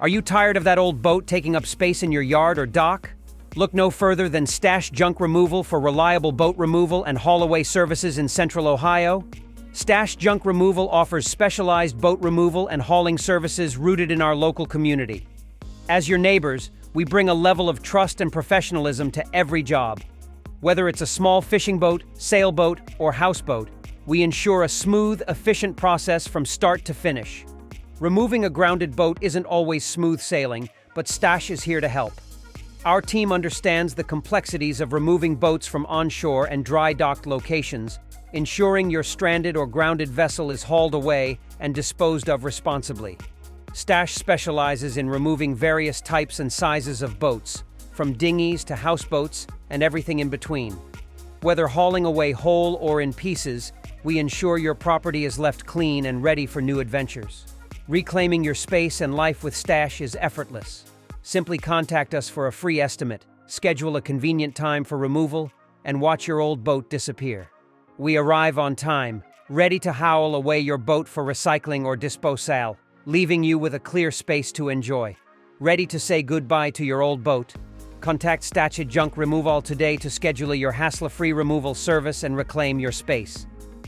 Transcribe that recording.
Are you tired of that old boat taking up space in your yard or dock? Look no further than Stache Junk Removal for reliable boat removal and haul-away services in Central Ohio. Stache Junk Removal offers specialized boat removal and hauling services rooted in our local community. As your neighbors, we bring a level of trust and professionalism to every job. Whether it's a small fishing boat, sailboat, or houseboat, we ensure a smooth, efficient process from start to finish. Removing a grounded boat isn't always smooth sailing, but Stache is here to help. Our team understands the complexities of removing boats from onshore and dry-docked locations, ensuring your stranded or grounded vessel is hauled away and disposed of responsibly. Stache specializes in removing various types and sizes of boats, from dinghies to houseboats and everything in between. Whether hauling away whole or in pieces, we ensure your property is left clean and ready for new adventures. Reclaiming your space and life with Stache is effortless. Simply contact us for a free estimate, schedule a convenient time for removal, and watch your old boat disappear. We arrive on time, ready to haul away your boat for recycling or disposal, leaving you with a clear space to enjoy. Ready to say goodbye to your old boat? Contact Stache Junk Removal today to schedule your hassle-free removal service and reclaim your space.